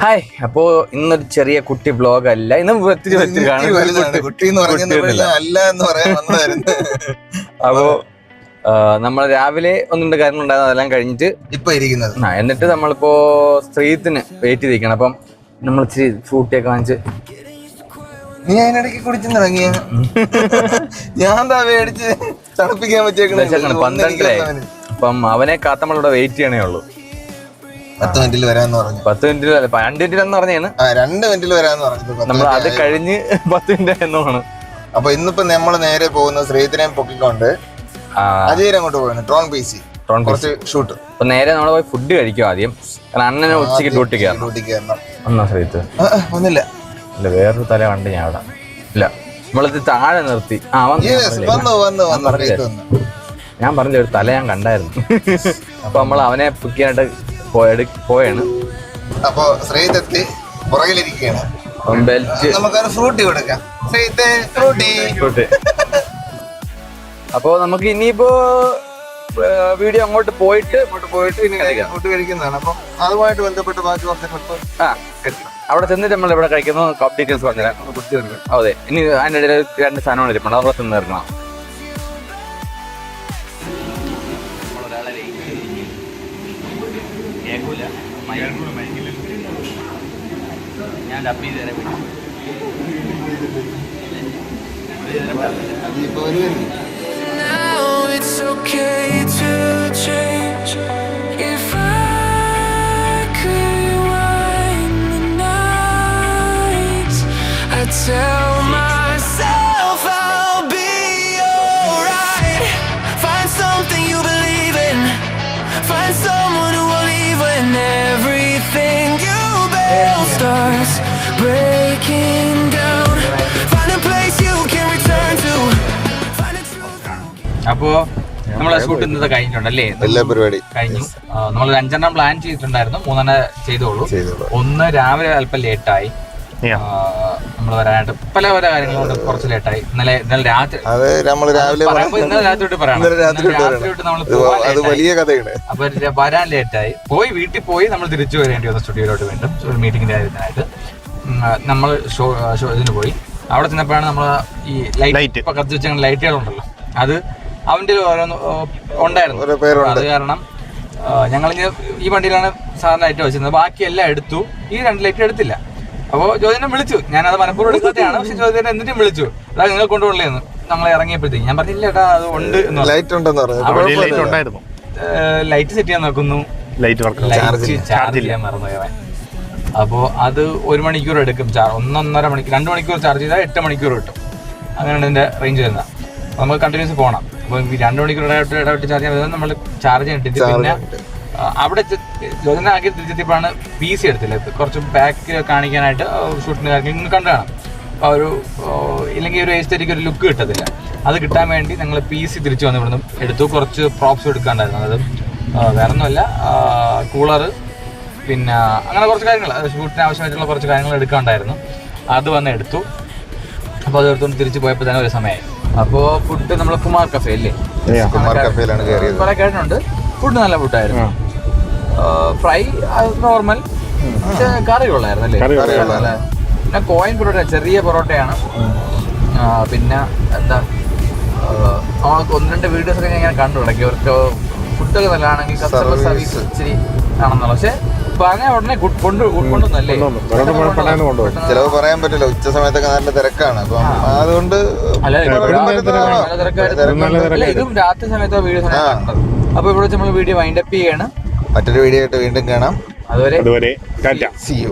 Hi, അപ്പോ ഇന്നൊരു ചെറിയ കുട്ടി വ്ലോഗ് അല്ല, ഇന്ന് അപ്പോ നമ്മൾ രാവിലെ ഒന്നുണ്ട് കാര്യങ്ങളുണ്ടായിരുന്നു, അതെല്ലാം കഴിഞ്ഞിട്ട് ഇപ്പൊ ഇരിക്കുന്നത്. എന്നിട്ട് നമ്മളിപ്പോ സ്ത്രീത്തിന് വെയിറ്റ് ചെയ്തിരിക്കണം. അപ്പം നമ്മൾ ഇച്ചിരി ഫ്രൂട്ടിയൊക്കെ വാങ്ങിച്ച്. നീ അതിനിടയ്ക്ക് കുടിച്ചിറങ്ങിയ ഞാൻ മേടിച്ച് തണുപ്പിക്കാൻ പറ്റിയേക്കണ 12. അപ്പം അവനെ കാത്ത് നമ്മളിവിടെ വെയിറ്റ് ചെയ്യണേ ഉള്ളൂ. 10 മിനിറ്റിൽ വരാന്ന് പറഞ്ഞു. 10 മിനിറ്റിൽ 2 മിനിറ്റിലെന്ന് പറഞ്ഞാണ്. 2 മിനിറ്റിൽ വരാന്ന് പറഞ്ഞു. നമ്മൾ അത് കഴിഞ്ഞ് 10 മിനിറ്റ് എന്നാണ്. അപ്പൊ ഇന്നിപ്പോ നമ്മള് നേരെ പോകുന്നത് ശ്രീധരനെ പൊക്കിക്കൊണ്ട് അജയൻ അങ്ങോട്ട് പോയാണ്. ട്രോൺ PC കുറച്ച് ഷൂട്ട്. അപ്പൊ നേരെ നമ്മള് പോയി ഫുഡ് കഴിക്കും ആദ്യം. കാരണം അണ്ണനെ ഉച്ചയ്ക്ക് ഡ്യൂട്ടി കയറണം. ഒന്നാ ശ്രീത്ത് ഒന്നില്ല. ഇല്ല, വേറൊരു തല കണ്ട് ഞാൻ അവിടെ ഇല്ല. നമ്മളിത് താഴെ നിർത്തി. ഞാൻ പറഞ്ഞ ഒരു തല ഞാൻ കണ്ടായിരുന്നു. അപ്പൊ നമ്മൾ അവനെ പിക്കാനായിട്ട് പോയാണ്. അപ്പൊ ശ്രീതെത്തി പുറകിലിരിക്കുകയാണ്. നമുക്കൊരു ഫ്രൂട്ടി കൊടുക്കാം. ഫ്രൂട്ടി. അപ്പൊ നമുക്ക് ഇനിയിപ്പോ വീഡിയോ അങ്ങോട്ട് പോയിട്ട് ഇനി ഫുഡ് കഴിക്കുന്നതാണ്. അപ്പൊ അതുമായിട്ട് ബന്ധപ്പെട്ട് ബാക്കി അവിടെ ചെന്നിട്ട് നമ്മൾ ഇവിടെ കഴിക്കുന്ന ഡീറ്റെയിൽസ് പറഞ്ഞുതരാം. അതെ, ഇനി അതിൻ്റെ ഇടയിൽ 2 സാധനങ്ങൾ ഇരിപ്പുണ്ട്, അവിടെ തിന്ന് തീർക്കണം. Now it's okay to change. If I could rewind the nights, I'd tell myself I'll be alright. Find something you believe in. Find someone who will leave when everything you build starts breaking down. Find a place you can return to. അപ്പോ നമ്മളെ shoot ഇന്നത്തെ കഴിഞ്ഞിട്ടുണ്ടല്ലേ? എല്ലാ പരിപാടി കഴിഞ്ഞു. നമ്മൾ 5 plan ചെയ്തിട്ടുണ്ടായിരുന്നു, 3 ചെയ്തോളൂ. 1 രാവിലെ അല്പം ലേറ്റായി നമ്മൾ വരാനായിട്ട്. പല കാര്യങ്ങളുണ്ട്, കുറച്ച് ലേറ്റായി. ഇന്നലെ രാത്രി അപ്പൊ വരാൻ ലേറ്റായി. വീട്ടിൽ പോയി നമ്മൾ തിരിച്ചു വരേണ്ടി വന്നു സ്റ്റുഡിയോയിലോട്ട് വീണ്ടും ഒരു മീറ്റിംഗിന്റെ കാര്യത്തിനായിട്ട്. നമ്മൾ ഇതിന് പോയി. അവിടെ ചെന്നപ്പോഴാണ് നമ്മൾ ഈ ലൈറ്റ് ഇപ്പൊ കത്തിച്ച് വെച്ച ലൈറ്റുകളുണ്ടല്ലോ, അത് അവൻ്റെ ഓരോന്ന് ഉണ്ടായിരുന്നു. അത് കാരണം ഞങ്ങൾ ഈ വണ്ടിയിലാണ് സാധാരണ ലൈറ്റ് വെച്ചിരുന്നത്. ബാക്കിയെല്ലാം എടുത്തു, ഈ 2 ലൈറ്റ് എടുത്തില്ല. അപ്പോൾ ജ്യോതിനെ വിളിച്ചു. ഞാനത് മനഃപൂർവ്വം എടുക്കാത്തതാണ്, പക്ഷെ ജ്യോതിനെ എന്നിട്ടും വിളിച്ചു. അതാ നിങ്ങൾ കൊണ്ടുപോകണേന്ന് ഞങ്ങൾ ഇറങ്ങിയപ്പോഴത്തേക്ക്. ഞാൻ പറഞ്ഞില്ല ഏട്ടാ അത് ഉണ്ട്. ലൈറ്റ് സെറ്റ് ചെയ്യാൻ നോക്കുന്നു, ചാർജ് ചെയ്യാൻ മറന്നുപോയവൻ. അപ്പോൾ അത് 1 മണിക്കൂർ എടുക്കും. 1.5 മണിക്കൂർ 2 മണിക്കൂർ ചാർജ് ചെയ്താൽ 8 മണിക്കൂർ കിട്ടും. അങ്ങനെയാണ് ഇതിൻ്റെ റേഞ്ച് വരുന്നത്. നമുക്ക് കണ്ടിന്യൂസ് പോകണം. അപ്പോൾ 2 മണിക്കൂർ ഇടവിട്ട് ചാർജ് ചെയ്യാൻ നമ്മൾ ചാർജ് ചെയ്തിട്ട് പിന്നെ അവിടെ ജ്യോതിനാക്കി തിരിച്ചെത്തിയപ്പോഴാണ് PC എടുത്തില്ല. കുറച്ച് ബാക്ക് കാണിക്കാനായിട്ട് ഷൂട്ടിന് കാര്യങ്ങൾ കണ്ടാണ്. അപ്പോൾ ഒരു ഇല്ലെങ്കിൽ ഒരു എസ്തെറ്റിക് ഒരു ലുക്ക് കിട്ടത്തില്ല. അത് കിട്ടാൻ വേണ്ടി ഞങ്ങൾ PC തിരിച്ചു വന്ന് ഇവിടുന്ന് എടുത്തു. കുറച്ച് പ്രോപ്സ് എടുക്കാണ്ടായിരുന്നു. അത് വേറെ ഒന്നുമല്ല, കൂളറ്, പിന്നെ അങ്ങനെ കുറച്ച് കാര്യങ്ങൾ ഷൂട്ടിന് ആവശ്യമായിട്ടുള്ള കുറച്ച് കാര്യങ്ങൾ എടുക്കാണ്ടായിരുന്നു. അത് വന്ന് എടുത്തു. അപ്പോൾ അത് എടുത്തുകൊണ്ട് തിരിച്ച് പോയപ്പോൾ തന്നെ ഒരു സമയമായി. അപ്പോൾ ഫുഡ് നമ്മൾ കുമാർ കഫേ അല്ലേ, കുറെ കേട്ടിട്ടുണ്ട്. ഫുഡ് നല്ല ഫുഡായിരുന്നു. ഫ്രൈ നോർമൽ, പക്ഷെ കറി കൊള്ളായിരുന്നു അല്ലേ. പിന്നെ കോയിൻ പൊറോട്ട, ചെറിയ പൊറോട്ടയാണ്. പിന്നെ എന്താ, 1-2 വീഡിയോസൊക്കെ ഞാൻ ഇങ്ങനെ കണ്ടു തുടങ്ങി. അവർക്ക് ഫുഡൊക്കെ നല്ലതാണെങ്കിൽ കസ്റ്റമർ സർവീസ് ഇച്ചിരി ആണെന്നുള്ള. പക്ഷെ പറഞ്ഞ ഉടനെ കൊണ്ടുവന്നല്ലേ. ചിലവ് പറയാൻ പറ്റില്ല, ഉച്ച സമയത്തൊക്കെ നല്ല തിരക്കാണ്. അപ്പം അതുകൊണ്ട് ഇതും രാത്രി സമയത്ത് വീഡിയോസ് കണ്ടത്. അപ്പൊ ഇവിടെ നമ്മൾ വീഡിയോ വൈൻഡപ്പ് ചെയ്യാണ്. മറ്റൊരു വീഡിയോ ആയിട്ട് വീണ്ടും കാണാം. അതുവരെ see you.